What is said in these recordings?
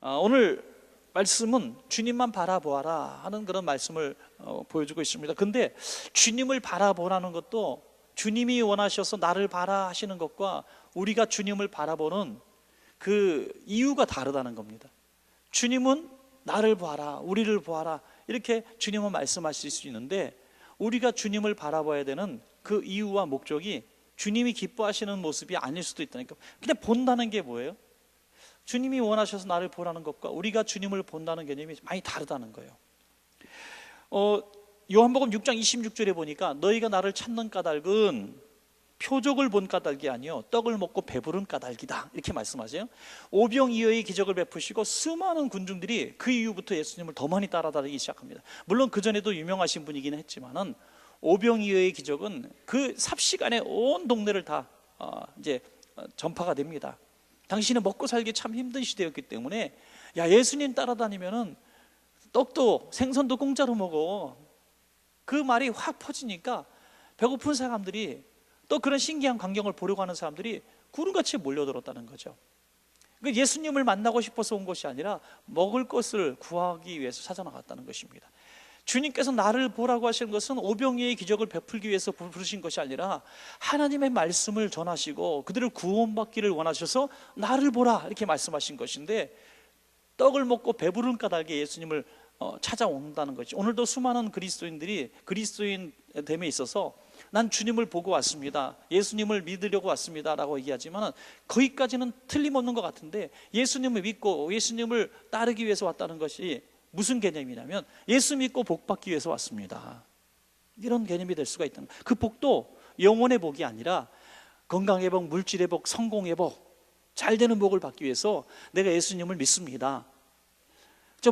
오늘 말씀은 주님만 바라보아라 하는 그런 말씀을 보여주고 있습니다. 근데 주님을 바라보라는 것도 주님이 원하셔서 나를 바라 하시는 것과 우리가 주님을 바라보는 그 이유가 다르다는 겁니다. 주님은 나를 보아라, 우리를 보아라, 이렇게 주님은 말씀하실 수 있는데, 우리가 주님을 바라봐야 되는 그 이유와 목적이 주님이 기뻐하시는 모습이 아닐 수도 있다니까. 그냥 본다는 게 뭐예요? 주님이 원하셔서 나를 보라는 것과 우리가 주님을 본다는 개념이 많이 다르다는 거예요. 요한복음 6장 26절에 보니까 너희가 나를 찾는 까닭은 표적을 본 까닭이 아니요 떡을 먹고 배부른 까닭이다, 이렇게 말씀하세요. 오병이어의 기적을 베푸시고 수많은 군중들이 그 이후부터 예수님을 더 많이 따라다니기 시작합니다. 물론 그전에도 유명하신 분이긴 했지만은 오병이어의 기적은 그 삽시간에 온 동네를 다 이제 전파가 됩니다. 당신은 먹고 살기 참 힘든 시대였기 때문에 야, 예수님 따라다니면은 떡도 생선도 공짜로 먹어, 그 말이 확 퍼지니까 배고픈 사람들이, 또 그런 신기한 광경을 보려고 하는 사람들이 구름같이 몰려들었다는 거죠. 예수님을 만나고 싶어서 온 것이 아니라 먹을 것을 구하기 위해서 찾아나갔다는 것입니다. 주님께서 나를 보라고 하시는 것은 오병이어의 기적을 베풀기 위해서 부르신 것이 아니라 하나님의 말씀을 전하시고 그들을 구원받기를 원하셔서 나를 보라, 이렇게 말씀하신 것인데, 떡을 먹고 배부른 까닭에 예수님을 찾아온다는 거죠. 오늘도 수많은 그리스도인들이 그리스도인 됨에 있어서 난 주님을 보고 왔습니다, 예수님을 믿으려고 왔습니다 라고 얘기하지만 거기까지는 틀림없는 것 같은데, 예수님을 믿고 예수님을 따르기 위해서 왔다는 것이 무슨 개념이냐면 예수 믿고 복 받기 위해서 왔습니다, 이런 개념이 될 수가 있다는 거예요. 그 복도 영혼의 복이 아니라 건강의 복, 물질의 복, 성공의 복, 잘 되는 복을 받기 위해서 내가 예수님을 믿습니다.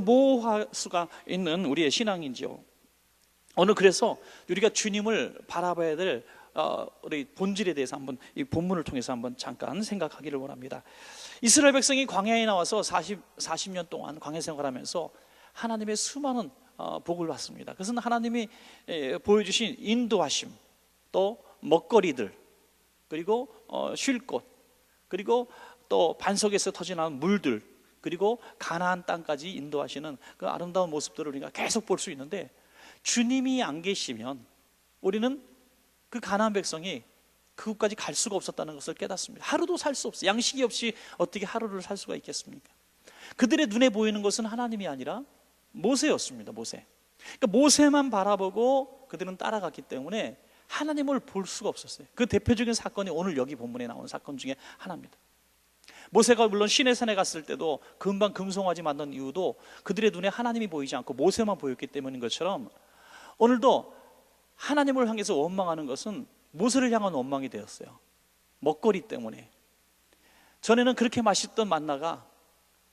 모호할 수가 있는 우리의 신앙인지요. 오늘 그래서 우리가 주님을 바라봐야 될 우리 본질에 대해서 한번 이 본문을 통해서 한번 잠깐 생각하기를 원합니다. 이스라엘 백성이 광야에 나와서 40년 동안 광야 생활하면서 하나님의 수많은 복을 받습니다. 그것은 하나님이 보여주신 인도하심, 또 먹거리들, 그리고 쉴 곳, 그리고 또 반석에서 터져나온 물들, 그리고 가나안 땅까지 인도하시는 그 아름다운 모습들을 우리가 계속 볼 수 있는데, 주님이 안 계시면 우리는 그 가나안 백성이 그곳까지 갈 수가 없었다는 것을 깨닫습니다. 하루도 살 수 없어요. 양식이 없이 어떻게 하루를 살 수가 있겠습니까? 그들의 눈에 보이는 것은 하나님이 아니라 모세였습니다. 그러니까 모세만 바라보고 그들은 따라갔기 때문에 하나님을 볼 수가 없었어요. 그 대표적인 사건이 오늘 여기 본문에 나오는 사건 중에 하나입니다. 모세가 물론 시내산에 갔을 때도 금방 금송아지 만든 이유도 그들의 눈에 하나님이 보이지 않고 모세만 보였기 때문인 것처럼, 오늘도 하나님을 향해서 원망하는 것은 모세를 향한 원망이 되었어요. 먹거리 때문에. 전에는 그렇게 맛있던 만나가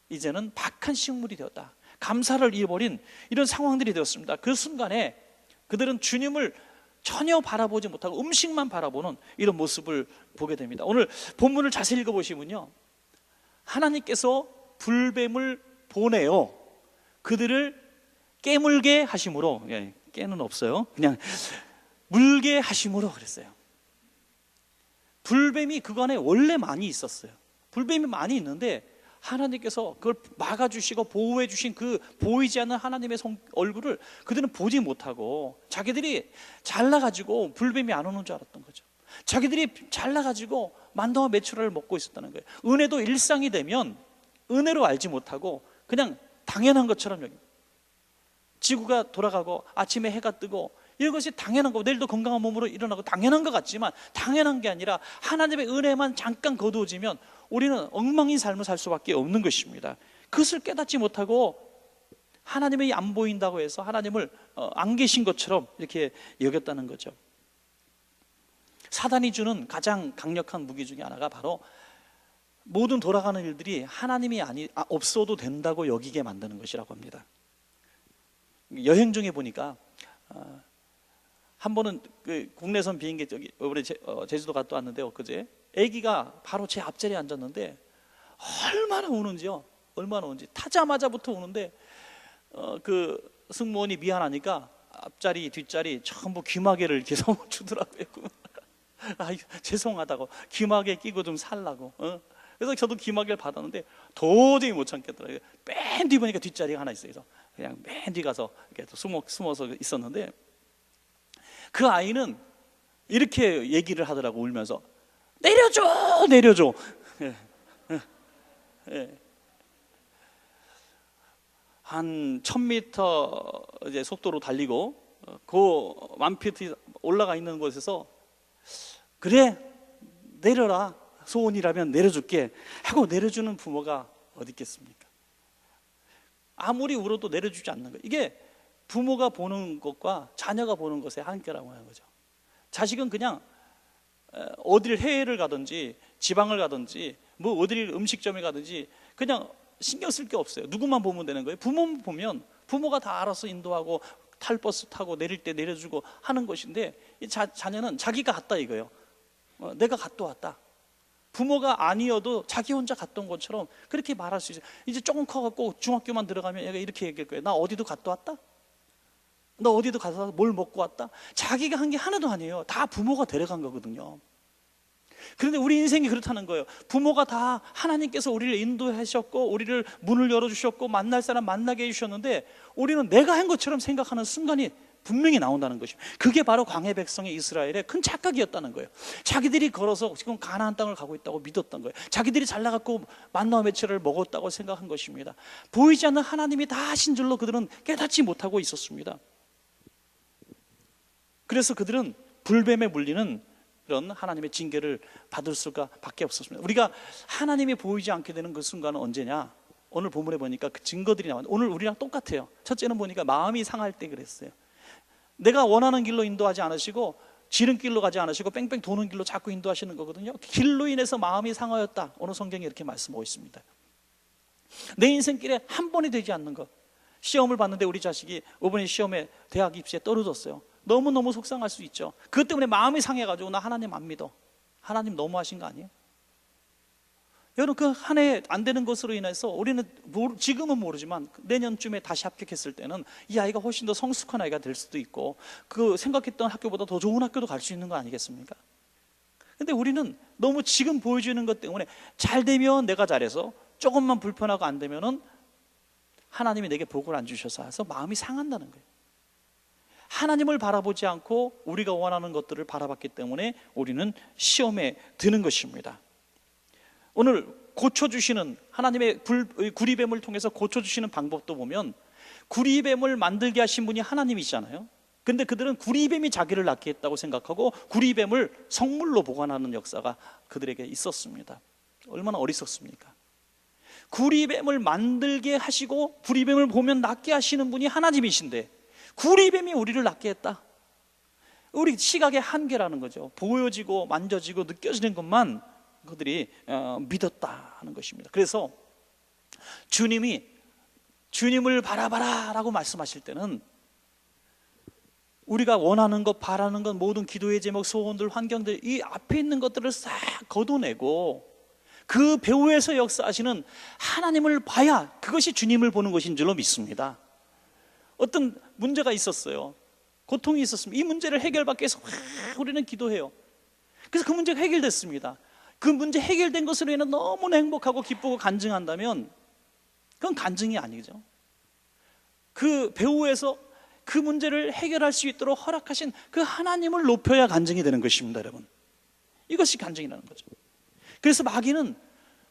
이제는 박한 식물이 되었다, 감사를 잃어버린 이런 상황들이 되었습니다. 그 순간에 그들은 주님을 전혀 바라보지 못하고 음식만 바라보는 이런 모습을 보게 됩니다. 오늘 본문을 자세히 읽어보시면요, 하나님께서 불뱀을 보내요 그들을 깨물게 하심으로, 깨는 없어요, 그냥 물게 하심으로 그랬어요. 불뱀이 그 안에 원래 많이 있었어요. 불뱀이 많이 있는데 하나님께서 그걸 막아주시고 보호해 주신 그 보이지 않는 하나님의 얼굴을 그들은 보지 못하고, 자기들이 잘나가지고 불뱀이 안 오는 줄 알았던 거죠. 자기들이 잘나가지고 만다와 메추라를 먹고 있었다는 거예요. 은혜도 일상이 되면 은혜로 알지 못하고 그냥 당연한 것처럼 여깁니다. 지구가 돌아가고 아침에 해가 뜨고 이것이 당연한 거고, 내일도 건강한 몸으로 일어나고 당연한 것 같지만 당연한 게 아니라 하나님의 은혜만 잠깐 거두어지면 우리는 엉망인 삶을 살 수밖에 없는 것입니다. 그것을 깨닫지 못하고 하나님이 안 보인다고 해서 하나님을 안 계신 것처럼 이렇게 여겼다는 거죠. 사단이 주는 가장 강력한 무기 중에 하나가 바로 모든 돌아가는 일들이 하나님이 없어도 된다고 여기게 만드는 것이라고 합니다. 여행 중에 보니까 한 번은 그 국내선 비행기 이번에 제주도 갔다 왔는데 엊그제 아기가 바로 제 앞자리에 앉았는데 얼마나 우는지 타자마자부터 우는데 그 승무원이 미안하니까 앞자리 뒷자리 전부 귀마개를 이렇게 주더라고요. 죄송하다고 귀마개 끼고 좀 살라고 그래서 저도 기막을 받았는데 도저히 못 참겠더라고요. 맨 뒤 보니까 뒷자리가 하나 있어요. 그래서 그냥 맨 뒤 가서 이렇게 숨어서 있었는데, 그 아이는 이렇게 얘기를 하더라고, 울면서. 내려줘, 내려줘. 예. 예. 한 1000m 이제 속도로 달리고 그 1000피트 올라가 있는 곳에서, 그래 내려라, 소원이라면 내려줄게 하고 내려주는 부모가 어디 있겠습니까? 아무리 울어도 내려주지 않는 거예요. 이게 부모가 보는 것과 자녀가 보는 것의 한계라고 하는 거죠. 자식은 그냥 어디를 해외를 가든지 지방을 가든지 뭐 어디를 음식점에 가든지 그냥 신경 쓸 게 없어요. 누구만 보면 되는 거예요. 부모만 보면 부모가 다 알아서 인도하고 탈 버스 타고 내릴 때 내려주고 하는 것인데, 자녀는 자기가 갔다 이거예요. 내가 갔다 왔다. 부모가 아니어도 자기 혼자 갔던 것처럼 그렇게 말할 수 있어요. 이제 조금 커갖고 중학교만 들어가면 얘가 이렇게 얘기할 거예요. 나 어디도 갔다 왔다? 너 어디도 가서 뭘 먹고 왔다? 자기가 한 게 하나도 아니에요. 다 부모가 데려간 거거든요. 그런데 우리 인생이 그렇다는 거예요. 부모가 다 하나님께서 우리를 인도하셨고 우리를 문을 열어주셨고 만날 사람 만나게 해주셨는데, 우리는 내가 한 것처럼 생각하는 순간이 분명히 나온다는 것이죠. 그게 바로 광해 백성의 이스라엘의 큰 착각이었다는 거예요. 자기들이 걸어서 지금 가나안 땅을 가고 있다고 믿었던 거예요. 자기들이 잘나갔고 만나와 메추라를 먹었다고 생각한 것입니다. 보이지 않는 하나님이 다 하신 줄로 그들은 깨닫지 못하고 있었습니다. 그래서 그들은 불뱀에 물리는 그런 하나님의 징계를 받을 수밖에 없었습니다. 우리가 하나님이 보이지 않게 되는 그 순간은 언제냐? 오늘 본문에 보니까 그 증거들이 나왔는데, 오늘 우리랑 똑같아요. 첫째는 보니까 마음이 상할 때 그랬어요. 내가 원하는 길로 인도하지 않으시고 지름길로 가지 않으시고 뺑뺑 도는 길로 자꾸 인도하시는 거거든요. 길로 인해서 마음이 상하였다. 오늘 성경에 이렇게 말씀하고 있습니다. 내 인생길에 한 번이 되지 않는 것. 시험을 봤는데 우리 자식이 이번에 시험에 대학 입시에 떨어졌어요. 너무너무 속상할 수 있죠. 그것 때문에 마음이 상해가지고 나 하나님 안 믿어. 하나님 너무하신 거 아니에요? 여러분, 그 한 해 안 되는 것으로 인해서 우리는 지금은 모르지만 내년쯤에 다시 합격했을 때는 이 아이가 훨씬 더 성숙한 아이가 될 수도 있고 그 생각했던 학교보다 더 좋은 학교도 갈 수 있는 거 아니겠습니까? 근데 우리는 너무 지금 보여주는 것 때문에 잘 되면 내가 잘해서, 조금만 불편하고 안 되면은 하나님이 내게 복을 안 주셔서 해서 마음이 상한다는 거예요. 하나님을 바라보지 않고 우리가 원하는 것들을 바라봤기 때문에 우리는 시험에 드는 것입니다. 오늘 고쳐주시는 하나님의 구리뱀을 통해서 고쳐주시는 방법도 보면, 구리뱀을 만들게 하신 분이 하나님이시잖아요. 근데 그들은 구리뱀이 자기를 낳게 했다고 생각하고 구리뱀을 성물로 보관하는 역사가 그들에게 있었습니다. 얼마나 어리석습니까? 구리뱀을 만들게 하시고 구리뱀을 보면 낫게 하시는 분이 하나님이신데 구리뱀이 우리를 낫게 했다. 우리 시각의 한계라는 거죠. 보여지고 만져지고 느껴지는 것만 그들이 믿었다 하는 것입니다. 그래서 주님이 주님을 바라봐라 라고 말씀하실 때는 우리가 원하는 것, 바라는 것, 모든 기도의 제목, 소원들, 환경들, 이 앞에 있는 것들을 싹 걷어내고 그 배후에서 역사하시는 하나님을 봐야 그것이 주님을 보는 것인 줄로 믿습니다. 어떤 문제가 있었어요. 고통이 있었습니다. 이 문제를 해결받기 위해서 우리는 기도해요. 그래서 그 문제가 해결됐습니다. 그 문제 해결된 것으로 인해 너무나 행복하고 기쁘고 간증한다면 그건 간증이 아니죠. 그 배후에서 그 문제를 해결할 수 있도록 허락하신 그 하나님을 높여야 간증이 되는 것입니다, 여러분. 이것이 간증이라는 거죠. 그래서 마귀는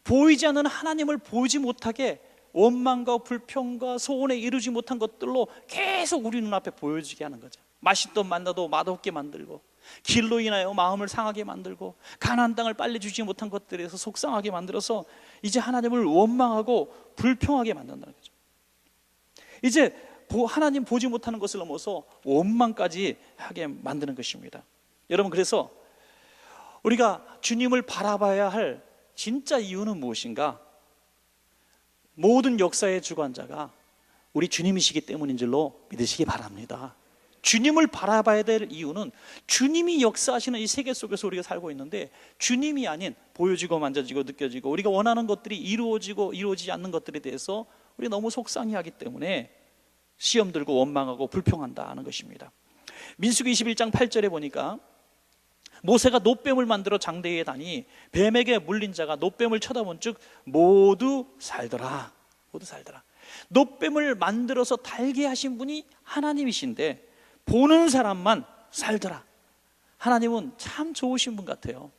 보이지 않는 하나님을 보지 못하게 원망과 불평과 소원에 이루지 못한 것들로 계속 우리 눈앞에 보여지게 하는 거죠. 맛있던 만나도 맛없게 만들고, 길로 인하여 마음을 상하게 만들고, 가나안 땅을 빨리 주지 못한 것들에서 속상하게 만들어서 이제 하나님을 원망하고 불평하게 만든다는 거죠. 이제 하나님 보지 못하는 것을 넘어서 원망까지 하게 만드는 것입니다. 여러분, 그래서 우리가 주님을 바라봐야 할 진짜 이유는 무엇인가? 모든 역사의 주관자가 우리 주님이시기 때문인 줄로 믿으시기 바랍니다. 주님을 바라봐야 될 이유는 주님이 역사하시는 이 세계 속에서 우리가 살고 있는데, 주님이 아닌 보여지고 만져지고 느껴지고 우리가 원하는 것들이 이루어지고 이루어지지 않는 것들에 대해서 우리가 너무 속상해하기 때문에 시험 들고 원망하고 불평한다 하는 것입니다. 민수기 21장 8절에 보니까 모세가 놋뱀을 만들어 장대에 다니 뱀에게 물린 자가 놋뱀을 쳐다본 즉 모두 살더라. 모두 살더라. 놋뱀을 만들어서 달게 하신 분이 하나님이신데 보는 사람만 살더라. 하나님은 참 좋으신 분 같아요.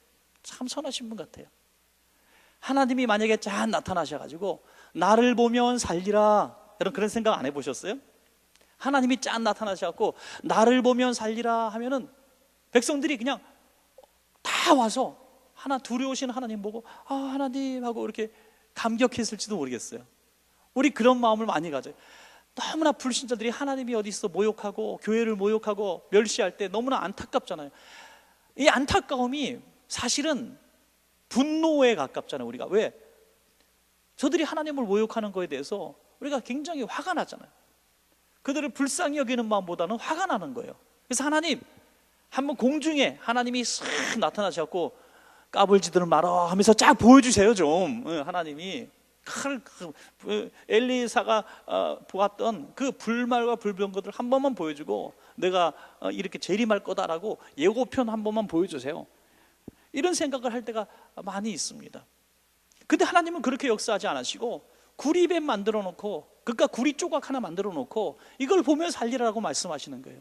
참 선하신 분 같아요. 하나님이 만약에 짠 나타나셔가지고 나를 보면 살리라, 여러분 그런 생각 안 해보셨어요? 하나님이 짠 나타나셔갖고 나를 보면 살리라 하면은 백성들이 그냥 다 와서 하나 두려우신 하나님 보고 아 하나님 하고 이렇게 감격했을지도 모르겠어요. 우리 그런 마음을 많이 가져요. 너무나 불신자들이 하나님이 어디 있어 모욕하고 교회를 모욕하고 멸시할 때 너무나 안타깝잖아요. 이 안타까움이 사실은 분노에 가깝잖아요. 우리가 왜? 저들이 하나님을 모욕하는 거에 대해서 우리가 굉장히 화가 나잖아요. 그들을 불쌍히 여기는 마음보다는 화가 나는 거예요. 그래서 하나님 한번 공중에 하나님이 싹 나타나셔서 까불지들 말아 하면서 쫙 보여주세요 좀. 하나님이 엘리사가 보았던 그 불말과 불병 것들 한 번만 보여주고 내가 이렇게 재림할 거다라고 예고편 한 번만 보여주세요. 이런 생각을 할 때가 많이 있습니다. 근데 하나님은 그렇게 역사하지 않으시고 구리뱀 만들어 놓고 그러니까 구리 조각 하나 만들어 놓고 이걸 보며 살리라고 말씀하시는 거예요.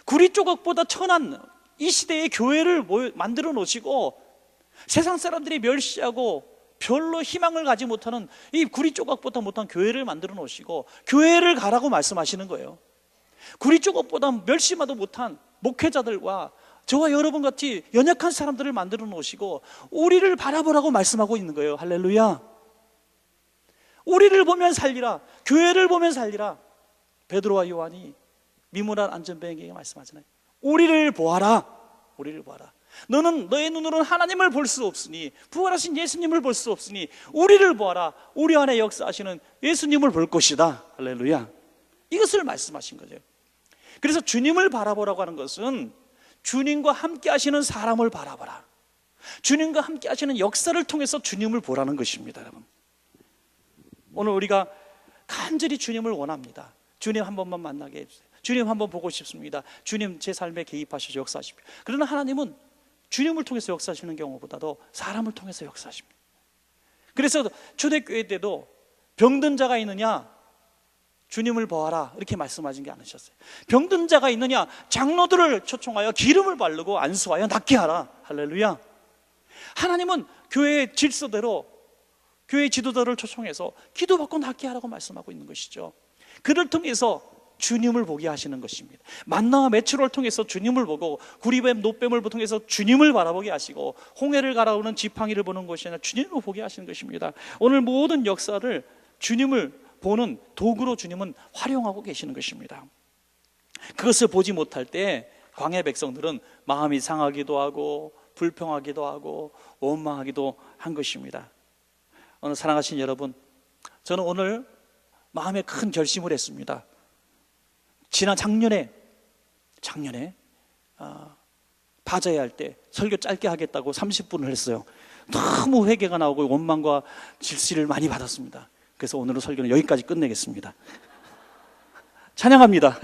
구리 조각보다 천한 이 시대의 교회를 만들어 놓으시고 세상 사람들이 멸시하고 별로 희망을 가지 못하는 이 구리 조각보다 못한 교회를 만들어 놓으시고 교회를 가라고 말씀하시는 거예요. 구리 조각보다 멸시마도 못한 목회자들과 저와 여러분 같이 연약한 사람들을 만들어 놓으시고 우리를 바라보라고 말씀하고 있는 거예요. 할렐루야. 우리를 보면 살리라. 교회를 보면 살리라. 베드로와 요한이 미문한 안전뱅이에게 말씀하잖아요. 우리를 보아라. 우리를 보아라. 너는 너의 눈으로는 하나님을 볼 수 없으니 부활하신 예수님을 볼 수 없으니 우리를 보아라. 우리 안에 역사하시는 예수님을 볼 것이다. 할렐루야. 이것을 말씀하신 거죠. 그래서 주님을 바라보라고 하는 것은 주님과 함께 하시는 사람을 바라보라. 주님과 함께 하시는 역사를 통해서 주님을 보라는 것입니다. 여러분, 오늘 우리가 간절히 주님을 원합니다. 주님 한 번만 만나게 해주세요. 주님 한 번 보고 싶습니다. 주님 제 삶에 개입하셔서 역사하십시오. 그러나 하나님은 주님을 통해서 역사하시는 경우보다도 사람을 통해서 역사하십니다. 그래서 초대교회 때도 병든 자가 있느냐 주님을 보아라 이렇게 말씀하신 게 않으셨어요. 병든 자가 있느냐 장로들을 초청하여 기름을 바르고 안수하여 낫게 하라. 할렐루야. 하나님은 교회의 질서대로 교회 지도자를 초청해서 기도받고 낫게 하라고 말씀하고 있는 것이죠. 그를 통해서 주님을 보게 하시는 것입니다. 만나와 메추로를 통해서 주님을 보고 구리뱀 놋뱀을 통해서 주님을 바라보게 하시고 홍해를 갈아오는 지팡이를 보는 것이 아니라 주님을 보게 하시는 것입니다. 오늘 모든 역사를 주님을 보는 도구로 주님은 활용하고 계시는 것입니다. 그것을 보지 못할 때 광야 백성들은 마음이 상하기도 하고 불평하기도 하고 원망하기도 한 것입니다. 오늘 사랑하신 여러분, 저는 오늘 마음에 큰 결심을 했습니다. 지난 작년에 바자회 할 때 설교 짧게 하겠다고 30분을 했어요. 너무 회개가 나오고 원망과 질시를 많이 받았습니다. 그래서 오늘은 설교는 여기까지 끝내겠습니다. 찬양합니다.